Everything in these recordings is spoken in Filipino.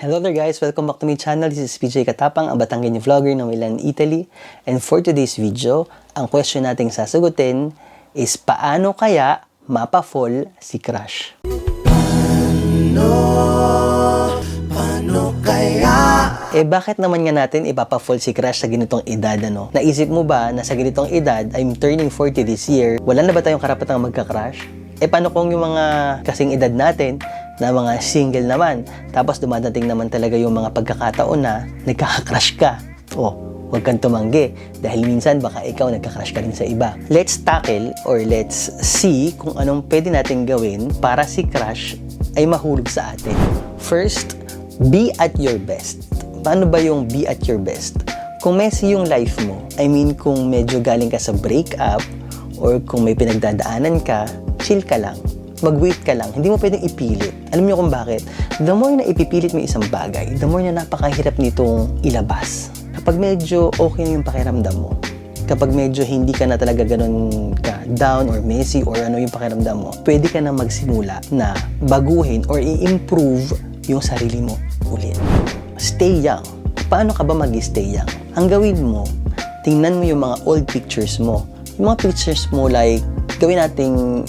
Hello there guys! Welcome back to my channel. This is PJ Katapang, ang Batanggenyo vlogger ng Milan, Italy. And for today's video, ang question nating sasagutin is paano kaya mapa-fall si crush? Paano kaya? Bakit naman nga natin ipapa-fall si crush sa ganitong edad, ano? Naisip mo ba na sa ganitong edad, I'm turning 40 this year, wala na ba tayong karapatang magka-crush? Paano kung yung mga kasing edad natin na mga single naman, tapos dumadating naman talaga yung mga pagkakataon na nagkaka-crush ka? Huwag kang tumanggi dahil minsan baka ikaw nagka-crush ka rin sa iba. Let's tackle or let's see kung anong pwede natin gawin para si crush ay mahulog sa atin. First, be at your best. Paano ba yung be at your best? Kung messy yung life mo, kung medyo galing ka sa breakup or kung may pinagdadaanan ka, chill ka lang. Mag-wait ka lang. Hindi mo pwedeng ipilit. Alam niyo kung bakit? The more na ipipilit mo isang bagay, the more na napakahirap nitong ilabas. Kapag medyo okay na yung pakiramdam mo, kapag medyo hindi ka na talaga ganun ka down or messy or ano yung pakiramdam mo, pwede ka na magsimula na baguhin or i-improve yung sarili mo ulit. Stay young. Paano ka ba mag-stay young? Ang gawin mo, tingnan mo yung mga old pictures mo. Yung mga pictures mo like, gawin nating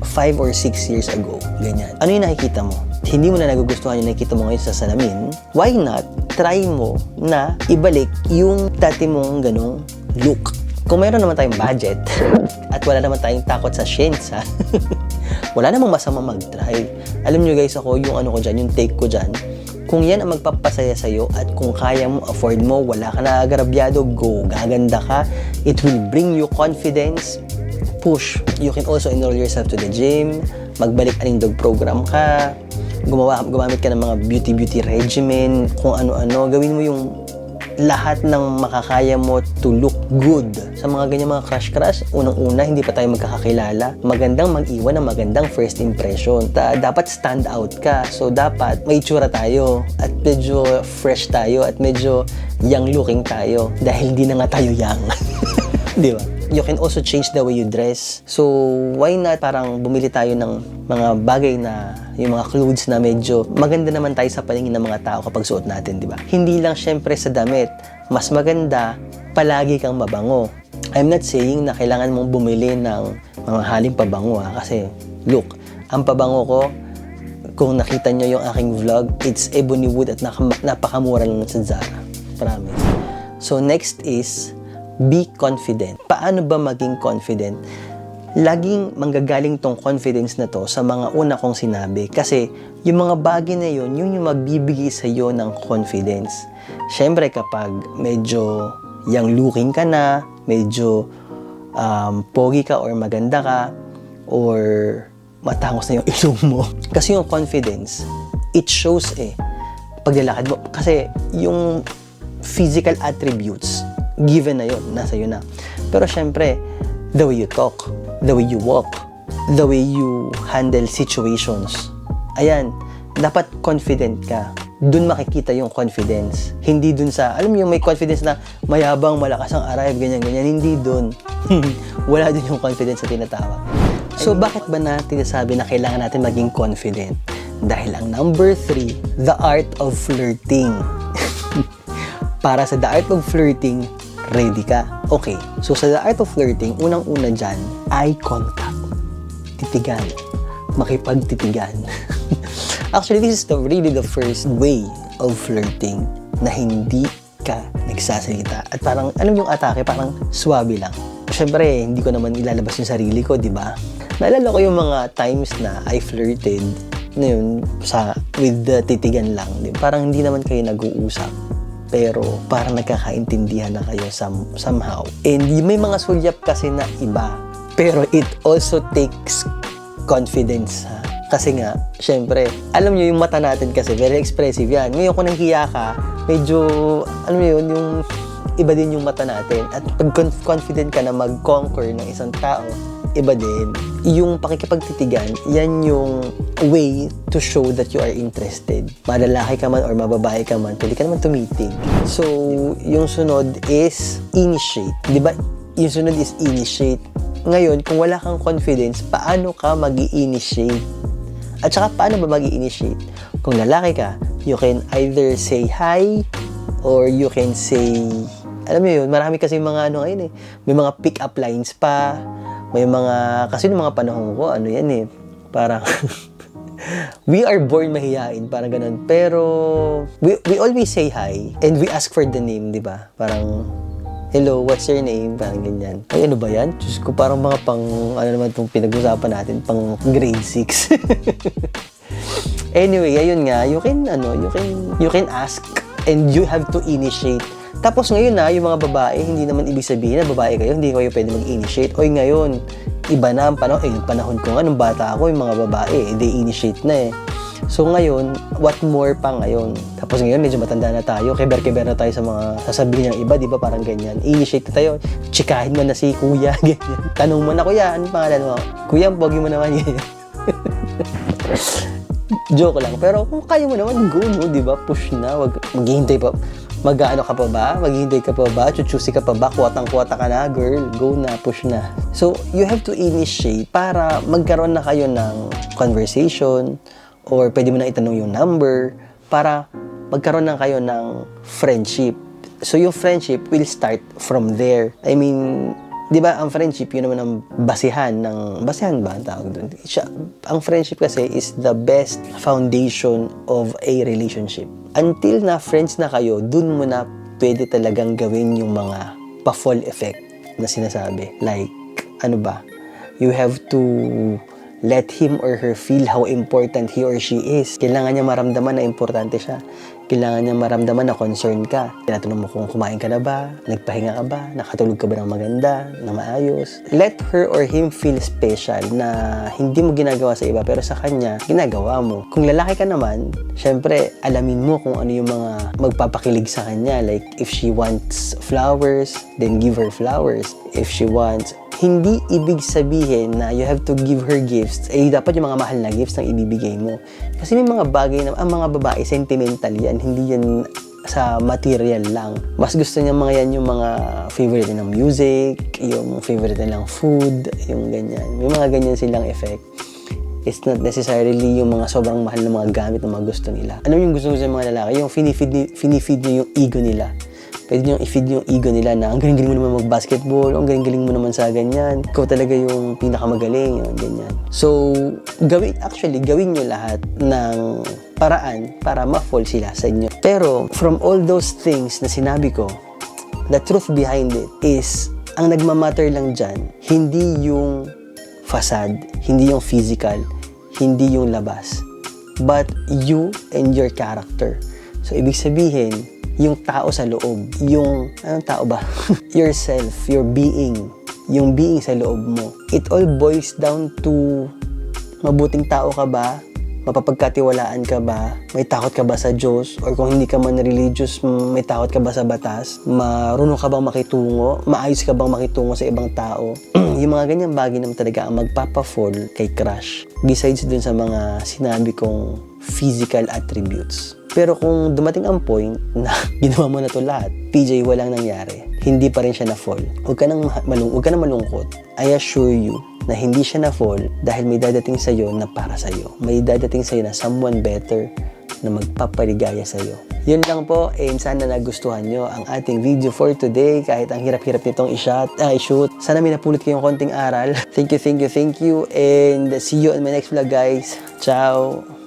5 or 6 years ago, ganyan. Ano yung nakikita mo? Hindi mo na nagugustuhan yung nakikita mo ngayon sa salamin. Why not try mo na ibalik yung dati mong ganong look? Kung mayroon naman tayong budget at wala naman tayong takot sa science, wala namang masama mag-try. Alam nyo guys, ako yung ano ko dyan, yung take ko dyan, kung yan ang magpapasaya sa'yo at kung kaya mo, afford mo, wala ka na agarabyado, go, gaganda ka, it will bring you confidence, push. You can also enroll yourself to the gym, magbalik anindog program ka, gumamit ka ng mga beauty regimen, kung ano-ano, gawin mo yung lahat ng makakaya mo to look good. Sa mga ganyan mga crush, unang-una, hindi pa tayo magkakakilala. Magandang mag-iwan ng magandang first impression. Dapat stand out ka. So, dapat may itsura tayo at medyo fresh tayo at medyo young looking tayo dahil hindi na nga tayo young. Di ba? You can also change the way you dress. So, why not parang bumili tayo ng mga bagay na yung mga clothes na medyo maganda naman tayo sa paningin ng mga tao kapag suot natin, di ba? Hindi lang syempre sa damit. Mas maganda, palagi kang mabango. I'm not saying na kailangan mong bumili ng mga haling pabango kasi look, ang pabango ko, kung nakita nyo yung aking vlog, it's ebony wood at napakamura lang sa Zara. Promise. So, next is be confident. Paano ba maging confident? Laging manggagaling tong confidence na to sa mga una kong sinabi. Kasi yung mga bagay na yun yung magbibigay sa iyo ng confidence. Siyempre kapag medyo young looking ka na, medyo pogi ka or maganda ka, or matangos na yung ilong mo. Kasi yung confidence, it shows paglalakad mo. Kasi yung physical attributes, given na yun, nasa yun na. Pero syempre, the way you talk, the way you walk, the way you handle situations, ayan, dapat confident ka. Dun makikita yung confidence. Hindi dun sa, alam mo yung may confidence na mayabang, malakas ang arrive, ganyan. Hindi dun. Wala dun yung confidence na tinatawag. So, bakit ba natin sabi na kailangan natin maging confident? Dahil ang number 3, the art of flirting. Para sa the art of flirting, ready ka. Okay, so sa the art of flirting, unang-una dyan, eye contact. Titigan. Makipagtitigan. Actually, this is really the first way of flirting na hindi ka nagsasalita. At parang, alam yung atake, parang swabe lang. Siyempre, hindi ko naman ilalabas yung sarili ko, di ba? Naalala ko yung mga times na I flirted na yun, with the titigan lang. Di ba? Parang hindi naman kayo nag-uusap. Pero parang nagkakaintindihan na kayo somehow. And may mga sulyap kasi na iba. Pero it also takes confidence, ha? Kasi nga, syempre, alam nyo yung mata natin kasi, very expressive yan. Ngayon kung nahihiya ka, medyo, alam nyo yun, yung iba din yung mata natin. At pag confident ka na mag-conquer ng isang tao, iba din. Yung pakikipagtitigan, yan yung way to show that you are interested. Malalaki ka man or mababae ka man, pwede ka naman tumitig. So, yung sunod is initiate. Di ba? Yung sunod is initiate. Ngayon, kung wala kang confidence, paano ka mag-i-initiate? At saka, paano ba mag-i-initiate? Kung lalaki ka, You can either say hi or you can say, alam mo yun, marami kasi mga ano ngayon eh. May mga pick-up lines pa. May mga, kasi noong mga panahon ko, ano yan eh, parang, we are born mahihain, parang ganun. Pero, we always say hi and we ask for the name, di ba? Parang, hello, what's your name? Parang ganyan. Ay, ano ba yan? Diyos ko, parang mga pang, ano naman itong pinag-usapan natin, pang grade 6. Anyway, ayun nga, you can ask and you have to initiate. Tapos ngayon na, yung mga babae, hindi naman ibig sabihin na babae kayo, hindi kayo pwede mag-initiate. Oy, ngayon, iba na ang panahon. Yung panahon ko nga, nung bata ako, yung mga babae, they initiate na eh. So ngayon, what more pa ngayon? Tapos ngayon, medyo matanda na tayo, keber-keber na tayo sa mga sasabihin ng iba, di ba? Parang ganyan. Initiate na tayo, chikahin mo na si kuya, ganyan. Tanong mo na, kuya, anong pangalan mo? Kuya, pogi mo naman yan. Joke lang. Pero kung kaya mo naman, go mo, di ba? Push na. Wag maghihintay pa. Mag-ano ka pa ba? Maghihintay ka pa ba? Chuchusi ka pa ba? Kuwatang-kuwata ka na, girl. Go na, push na. So, you have to initiate para magkaroon na kayo ng conversation or pwede mo na itanong yung number para magkaroon na kayo ng friendship. So, yung friendship will start from there. I mean, di ba, ang friendship, yun naman ang basihan ba ang tawag doon? Ang friendship kasi is the best foundation of a relationship. Until na friends na kayo, dun mo na pwede talagang gawin yung mga pa-fall effect na sinasabi. Like, ano ba? You have to let him or her feel how important he or she is. Kailangan niya maramdaman na importante siya. Kailangan niya maramdaman na concern ka. Tinatanong mo kung kumain ka na ba, nagpahinga ka ba, nakatulog ka ba ng maganda, na maayos. Let her or him feel special na hindi mo ginagawa sa iba pero sa kanya, ginagawa mo. Kung lalaki ka naman, syempre, alamin mo kung ano yung mga magpapakilig sa kanya. Like, if she wants flowers, then give her flowers. If she wants, hindi ibig sabihin na you have to give her gifts. Eh, dapat yung mga mahal na gifts ang ibibigay mo. Kasi may mga bagay na, ang mga babae, sentimental yan. Hindi yan sa material lang. Mas gusto niya mga yan yung mga favorite nilang music, yung favorite nilang food, yung ganyan. May mga ganyan silang effect. It's not necessarily yung mga sobrang mahal na mga gamit na mga gusto nila. Ano yung gusto sa mga lalaki? Yung finifeed niyo yung ego nila. Pwede nyo i-feed yung ego nila na ang galing-galing mo naman mag-basketball, ang galing-galing mo naman sa ganyan, ikaw talaga yung pinakamagaling, yung ganyan. So, gawin nyo lahat ng paraan para ma-fall sila sa inyo. Pero, from all those things na sinabi ko, the truth behind it is, ang nagmamatter lang dyan, hindi yung facade, hindi yung physical, hindi yung labas, but you and your character. So, ibig sabihin, yung tao sa loob, yung, anong tao ba? Yourself, your being, yung being sa loob mo. It all boils down to, mabuting tao ka ba? Mapapagkatiwalaan ka ba? May takot ka ba sa Diyos? Or kung hindi ka man religious, may takot ka ba sa batas? Marunong ka bang makitungo? Maayos ka bang makitungo sa ibang tao? Yung mga ganyang bagay naman talaga ang magpapa-fall kay crush. Besides dun sa mga sinabi kong physical attributes. Pero kung dumating ang point na ginawa mo na to lahat, PJ, walang nangyari. Hindi pa rin siya na-fall. Huwag ka nang malungkot. I assure you na hindi siya na-fall dahil may dadating sa'yo na para sa'yo. May dadating sa'yo na someone better na magpapaligaya sa'yo. Yun lang po, and sana nagustuhan nyo ang ating video for today. Kahit ang hirap-hirap nitong i-shoot. Sana may napulot kayong konting aral. Thank you, and see you on my next vlog, guys. Ciao!